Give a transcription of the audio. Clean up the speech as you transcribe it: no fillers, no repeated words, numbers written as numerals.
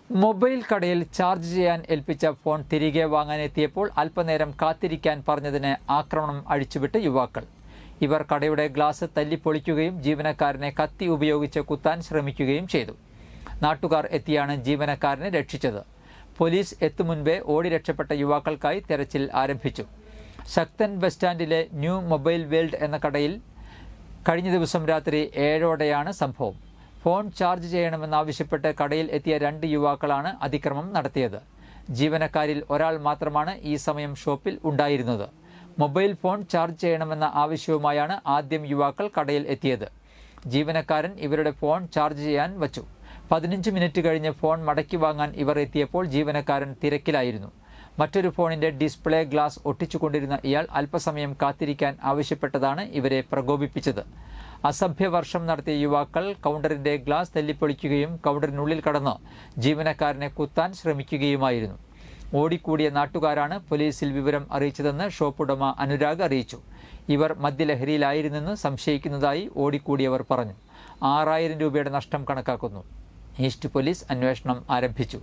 Mobile കടയിൽ charge ചെയ്യാൻ ഏൽപ്പിച്ച ഫോൺ തിരികെ വാങ്ങാനെത്തിയപ്പോൾ അല്പനേരം കാത്തിരിക്കാൻ പറഞ്ഞതിന് ആക്രമണം അഴിച്ചുവിട്ട് യുവാക്കൾ. ഇവർ കടയുടെ ഗ്ലാസ് തല്ലിപ്പൊളിക്കുകയും ജീവനക്കാരനെ കത്തി ഉപയോഗിച്ച് കുത്താൻ ശ്രമിക്കുകയും ചെയ്തു. നാട്ടുകാർ എത്തിയാണ് ജീവനക്കാരനെ രക്ഷിച്ചത്. പോലീസ് എത്തും മുൻപേ ഓടി രക്ഷപ്പെട്ട യുവാക്കൾക്കായി തെരച്ചിൽ ആരംഭിച്ചു. ശക്തൻ ബസ് സ്റ്റാൻഡിലെ ന്യൂ മൊബൈൽ വേൾഡ് എന്ന കടയിൽ കഴിഞ്ഞ ദിവസം രാത്രി 7:00-ഓടെയാണ് സംഭവം. ഫോൺ ചാർജ് ചെയ്യണമെന്നാവശ്യപ്പെട്ട് കടയിൽ എത്തിയ 2 യുവാക്കളാണ് അതിക്രമം നടത്തിയത്. ജീവനക്കാരിൽ ഒരാൾ മാത്രമാണ് ഈ സമയം ഷോപ്പിൽ ഉണ്ടായിരുന്നത്. മൊബൈൽ ഫോൺ ചാർജ് ചെയ്യണമെന്ന ആവശ്യവുമായാണ് ആദ്യം യുവാക്കൾ കടയിൽ എത്തിയത്. ജീവനക്കാരൻ ഇവരുടെ ഫോൺ ചാർജ് ചെയ്യാൻ വച്ചു. 15 മിനിറ്റ് കഴിഞ്ഞ് ഫോൺ മടക്കി വാങ്ങാൻ ഇവർ എത്തിയപ്പോൾ ജീവനക്കാരൻ തിരക്കിലായിരുന്നു. മറ്റൊരു ഫോണിന്റെ ഡിസ്പ്ലേ ഗ്ലാസ് ഒട്ടിച്ചുകൊണ്ടിരുന്ന ഇയാൾ അല്പസമയം കാത്തിരിക്കാൻ ആവശ്യപ്പെട്ടതാണ് ഇവരെ പ്രകോപിപ്പിച്ചത്. അസഭ്യവർഷം നടത്തിയ യുവാക്കൾ കൗണ്ടറിന്റെ ഗ്ലാസ് തല്ലിപ്പൊളിക്കുകയും കൗണ്ടറിനുള്ളിൽ കടന്ന് ജീവനക്കാരനെ കുത്താൻ ശ്രമിക്കുകയുമായിരുന്നു. ഓടിക്കൂടിയ നാട്ടുകാരാണ് പോലീസിൽ വിവരം അറിയിച്ചതെന്ന് ഷോപ്പുടമ അനുരാഗ് അറിയിച്ചു. ഇവർ മദ്യലഹരിയിലായിരുന്നെന്ന് സംശയിക്കുന്നതായി ഓടിക്കൂടിയവർ പറഞ്ഞു. 6000 രൂപയുടെ നഷ്ടം കണക്കാക്കുന്നു. ഈസ്റ്റ് പോലീസ് അന്വേഷണം ആരംഭിച്ചു.